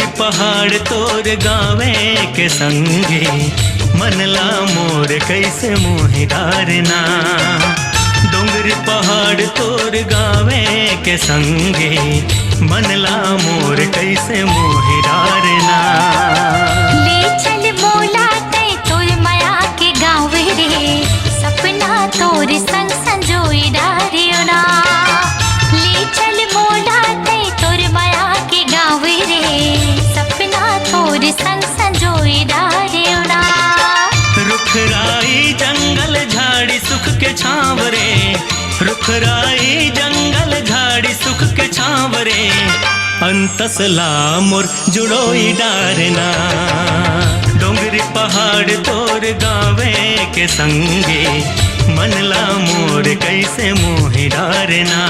डोंगरी पहाड़ तोर गावे के संगे मनला मोर कैसे मोहि डारना। डोंगरी पहाड़ तोर गावे के संगे मनला मोर कैसे मोहि डारना। ले चल मोला तै तोर माया के गाँव रे सपना तोर संग संजोई डारियो ना। ले चल मोला तै तोर माया के गाँव रे सपना तोर संग संजोई डारियो ना। रुखराई जंगल झाड़ी सुख के छाँव रे, रुखराई जंगल झाड़ी सुख के छाँव रे अंतसला मोर जुड़ोई डारना। डोंगरी पहाड़ तोर गावे के संगे मनला मोर कैसे मोहि डारना।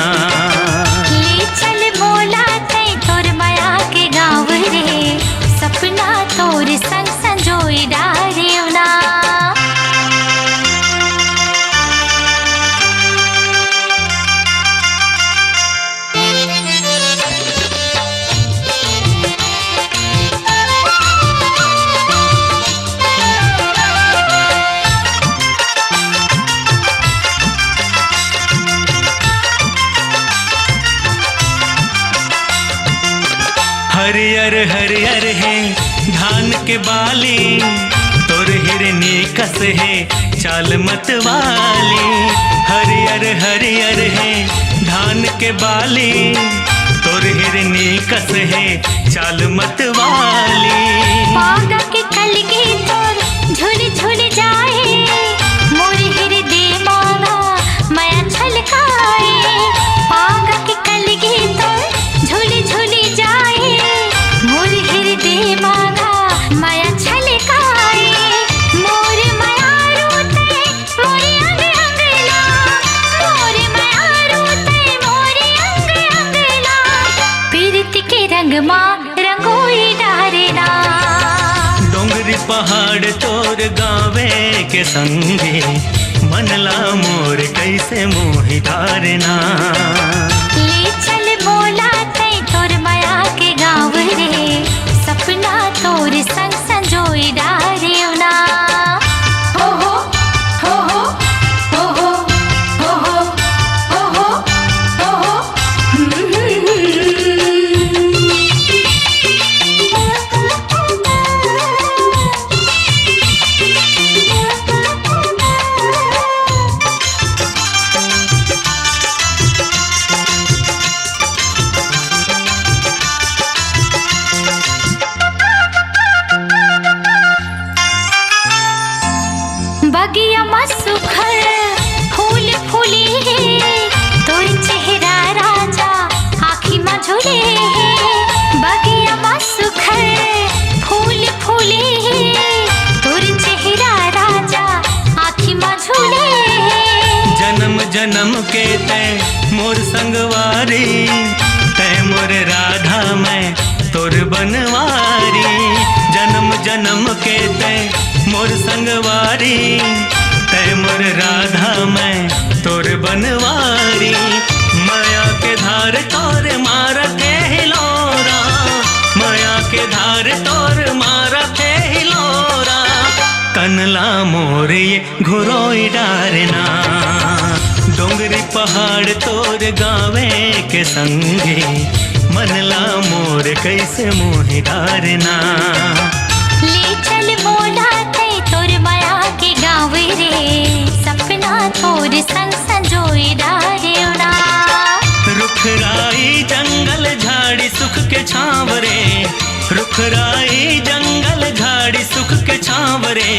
ले चल मोला तै तोर माया के गाँव रे सपना तोर संग संजोई डारियो ना। हरियर हरियर है धान के बाली तोर हिरनी कस है चाल मतवाली। हरियर हरियर है धान के बाली तोर हिरनी कस है चाल मतवाली। पागा के कलगी तोर झुल झुल जाए मोर हृदय मांगा माया छलकाए। पागा के कलगी तोर झुल झुल जाए मोर हृदय मांगा माया छलकाए। मोर माया रोते मोर अंग अंगला, मोर माया रोते मोर अंग अंगला। पीरत के रंग मां रंगोई डारना। डोंगरी पहाड़ तोर गावे के संगे मनला मोर कैसे मोहि डारना। ले चल मोला तै तोर माया के गाँव रे सपना तोर संग संजोई डारियो ना। हो हो हो हो हो हो हो हो हो हो हो। बगिया में सुखल फूल फूले है तोर चेहरा राजा आँखी में झूले है। बगिया में सुखल फूल फूले है तोर चेहरा राजा आँखी में झूले है। जन्म जन्म के तय मोर संगवारी तय मोर राधा मैं तोर बनवारी। जन्म जन्म के तय मोर संगवारी तय मोर राधा मैं तोर बनवारी। माया के धार तोर मार के हिलोरा, माया के धार तोर मार के हिलोरा। कनला मोर ये घुरोई डारना। डोंगरी पहाड़ तोर गावे के संगे मनला मोर कैसे मोहि डारना। ले चल मोला तै तोर माया के गाँव रे सपना तोर संग संजोई डारियो ना। रुखराई जंगल झाड़ी सुख के छाँव रे, रुखराई जंगल झाड़ी सुख के छाँव रे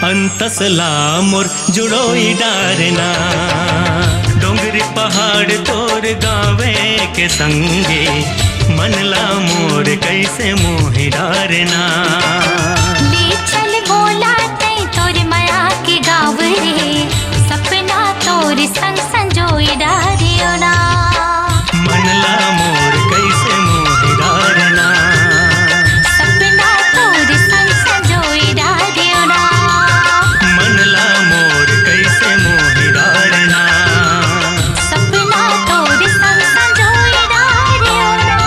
अंतसला मोर जुड़ोई डारना। डोंगरी पहाड़ तोर गावे के संगे मनला मोर कैसे मोहि डारना। ले चल मोला तै तोर माया के गाँव रे सपना तोर संग संजोई डारियो ना। मनला मोर कैसे मोहि डारना। सपना तोर संग संजोई डारियो ना। मनला मोर कैसे मोहि डारना। सपना तोर संग संजोई डारियो ना।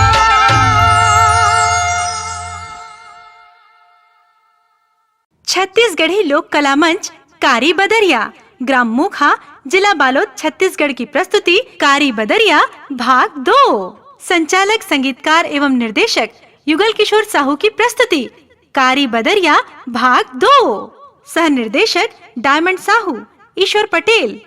छत्तीसगढ़ी लोक कला मंच कारी बदरिया, ग्राम मोखा, जिला बालोद, छत्तीसगढ़ की प्रस्तुति कारी बदरिया भाग 2। संचालक, संगीतकार एवं निर्देशक युगल किशोर साहू की प्रस्तुति कारी बदरिया भाग 2। सह निर्देशक डायमंड साहू, ईश्वर पटेल।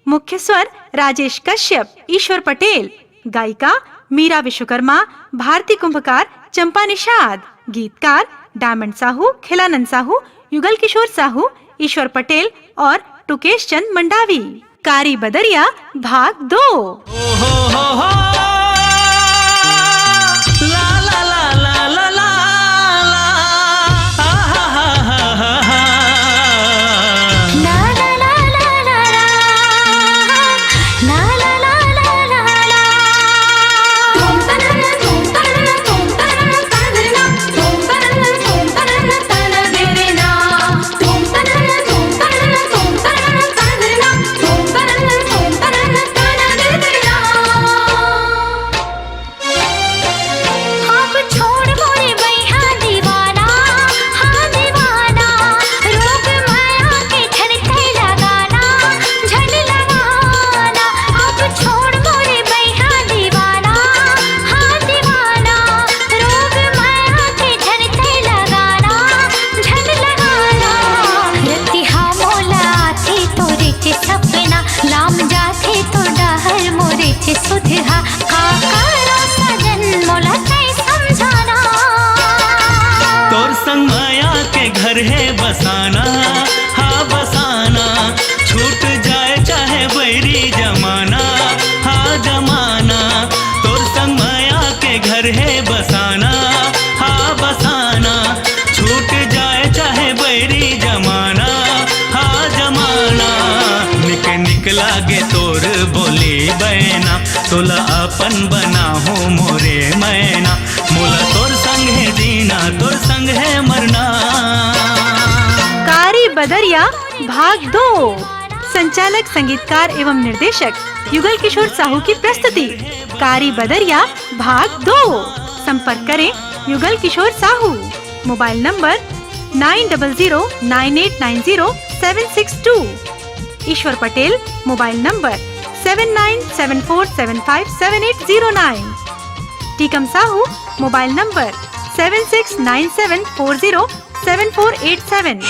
मुख्य स्वर राजेश कश्यप, ईश्वर पटेल। गायिका मीरा विश्वकर्मा, भारती कुंभकार, चंपा निषाद। गीतकार डायमंड साहू, खिलानंद साहू, युगल किशोर साहू, ईश्वर पटेल और टुकेश चंद मंडावी। कारी बदरिया भाग 2। तोर संग माया के घर है बसाना, हाँ बसाना। छूट जाए चाहे बैरी जमाना, हाँ जमाना। तोर संग माया के घर है बसाना, हाँ बसाना। छूट जाए चाहे बैरी जमाना, हाँ जमाना। निक लागे तोर बोली बैना, तोला अपन बना हो मोरे मैना। मोला तोर संग है जीना, तोर संग है मरना। कारी बदरिया भाग 2। संचालक, संगीतकार एवं निर्देशक युगल किशोर साहू की प्रस्तुति कारी बदरिया भाग 2। संपर्क करें Yugal Kishore Sahu. Mobile number 9009890762। Ishwar Patel, mobile number 7974757809। Tikam Sahu, mobile number 7697407487।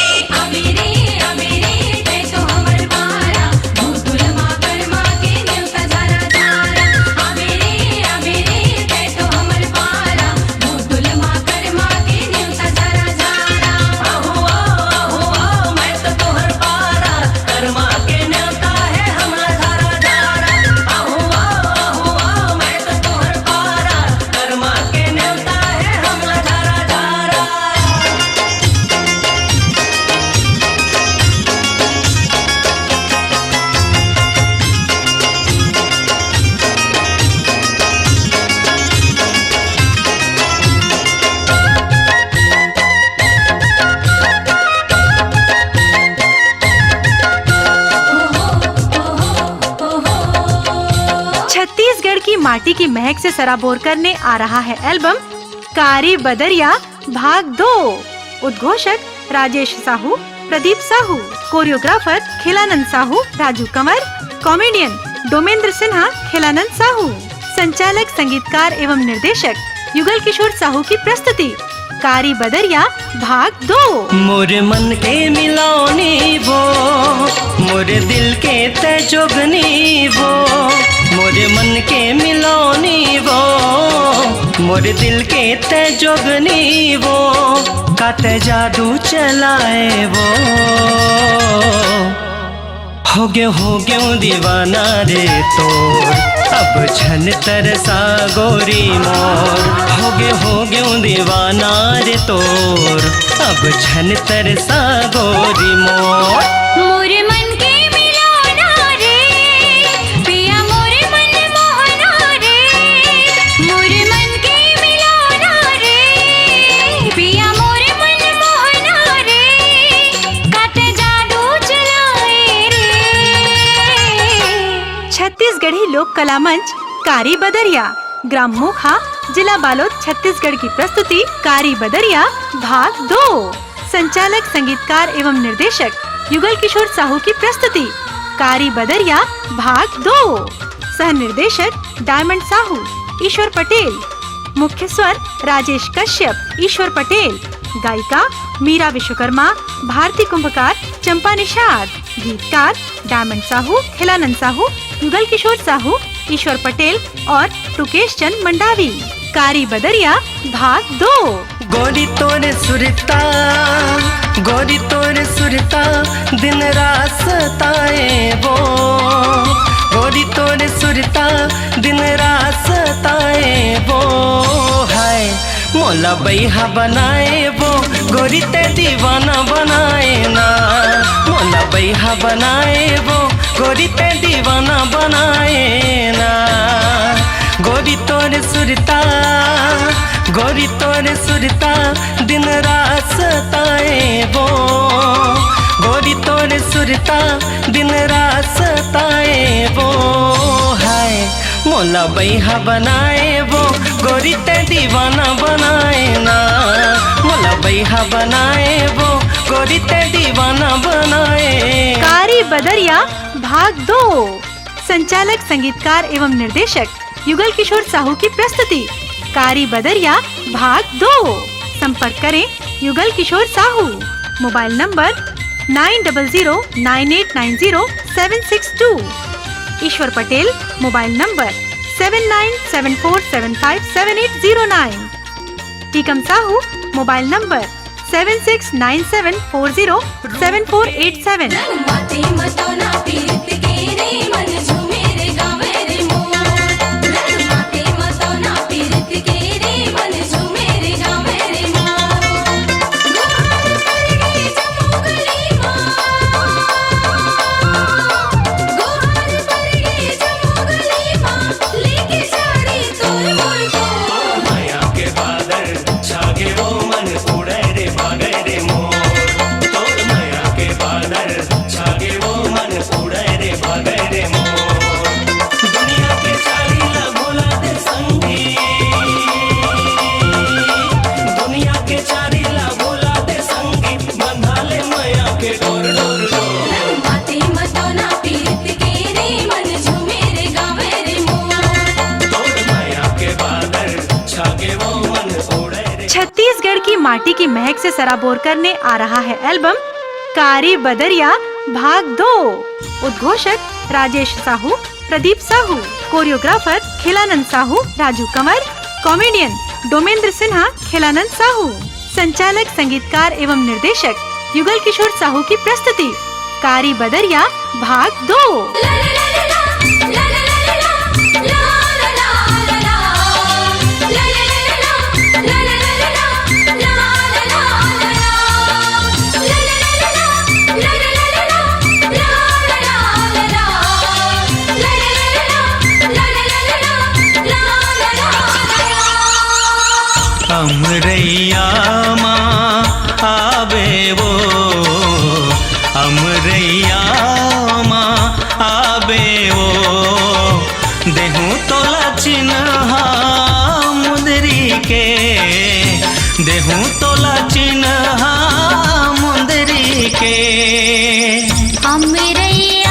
Chhattisgarh की माटी की महक से सराबोर करने आ रहा है एल्बम कारी बदरिया भाग 2। उद्घोषक राजेश साहू, प्रदीप साहू। कोरियोग्राफर खिलानंद साहू, राजू कंवर। कॉमेडियन डोमेंद्र सिन्हा, खिलानंद साहू। संचालक, संगीतकार एवं निर्देशक युगल किशोर साहू की प्रस्तुति कारी बदरिया भाग 2। मोरे मन के मिलाओनी वो, मोरे दिल के तेजोगनी वो। मोरे मन के मिलाओनी वो, मोरे दिल के तेजोगनी वो। काते जादू चलाए वो, हो गयो दीवाना रे तोर। अब छन तरसा गोरी मोर, हो गयो दीवाना रे तोर। अब छन तरसा गोरी मोर। मोरे मन के मिलाना रे पिया, मोरे मन मोहना रे। मोरे मन के मिलाना रे पिया, मोरे मन मोहना रे। काटे जादू चलाए रे। छत्तीसगढ़ी लोक कला मंच कारी बदरिया, ग्राम मोखा, जिला बालोद, छत्तीसगढ़ की प्रस्तुति कारी बदरिया भाग 2। संचालक संगीतकार एवं निर्देशक युगल किशोर साहू की प्रस्तुति कारी बदरिया भाग 2। सह निर्देशक डायमंड साहू, ईश्वर पटेल। मुख्य स्वर राजेश कश्यप, ईश्वर पटेल। गायिका मीरा विश्वकर्मा, भारती कुंभकार, चंपा निषाद। गीतकार डायमंड साहू, खिलानंद साहू, युगल किशोर साहू, ईश्वर पटेल और टुकेश चंद मंडावी। कारी बदरिया भाग 2। गोरी तोरे सुरता, गोरी तोरे सुरता, दिन रात सताए वो। गोरी तोरे सुरता, दिन रात सताए वो। हाय मोला बैहा बनाए वो, गोरी ते दीवाना बनाए ना। मोला बैहा बनाए वो, गोरी ते दीवाना बनाए ना। गोरी तोरे सुरता, गोरी तोरे सुरता, दिन रात सताए वो। गोरी तोरे सुरता, दिन रात सताए वो। हाय मोला बैहा बनाए वो, गोरी ते दीवाना बनाए ना। मोला बैहा बनाए वो, गोरी ते दीवाना बनाए। कारी बदरिया भाग 2। संचालक संगीतकार एवं निर्देशक युगल किशोर साहू की प्रस्तुति कारी बदरिया भाग 2। संपर्क करें Yugal Kishore Sahu. Mobile number 9009890762। Ishwar Patel mobile number 7974757809। Tikam Sahu mobile number 7697407487। Chhattisgarh की माटी की महक से सराबोर करने आ रहा है एल्बम कारी बदरिया भाग 2। उद्घोषक राजेश साहू, प्रदीप साहू। कोरियोग्राफर खिलानंद साहू, राजू कंवर। कॉमेडियन डोमेंद्र सिन्हा, खिलानंद साहू। संचालक संगीतकार एवं निर्देशक युगल किशोर साहू की प्रस्तुति कारी बदरिया भाग 2। अमरैया माँ आवे वो, अमरैया माँ आवे वो। देहूँ तोला चिन्हा मुंदरी के, देहूँ तोला चिन्हा मुंदरी के। अमरैया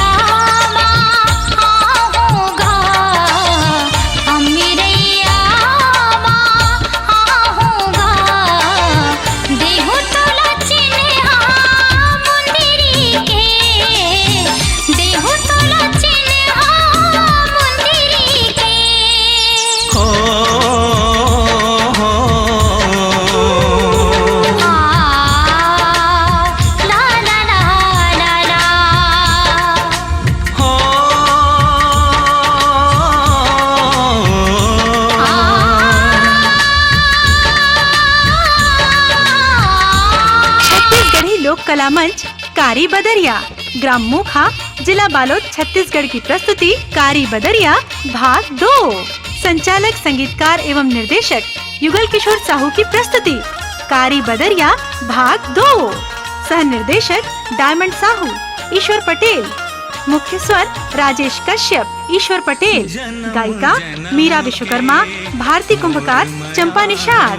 कला मंच कारी बदरिया, ग्राम मोखा, जिला बालोद, छत्तीसगढ़ की प्रस्तुति कारी बदरिया भाग 2। संचालक संगीतकार एवं निर्देशक युगल किशोर साहू की प्रस्तुति कारी बदरिया भाग 2। सह निर्देशक डायमंड साहू, ईश्वर पटेल। मुख्य स्वर राजेश कश्यप, ईश्वर पटेल। गायिका मीरा विश्वकर्मा, भारती कुंभकार, चंपा निषाद।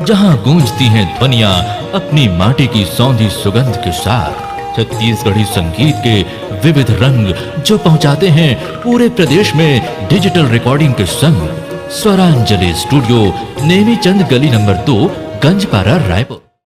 जहां गूंजती हैं ध्वनियां अपनी माटी की सौंधी सुगंध के साथ। छत्तीसगढ़ी संगीत के विविध रंग जो पहुंचाते हैं पूरे प्रदेश में डिजिटल रिकॉर्डिंग के संग। स्वरांजलि स्टूडियो, नेमीचंद गली नंबर 2, गंजपारा, रायपुर।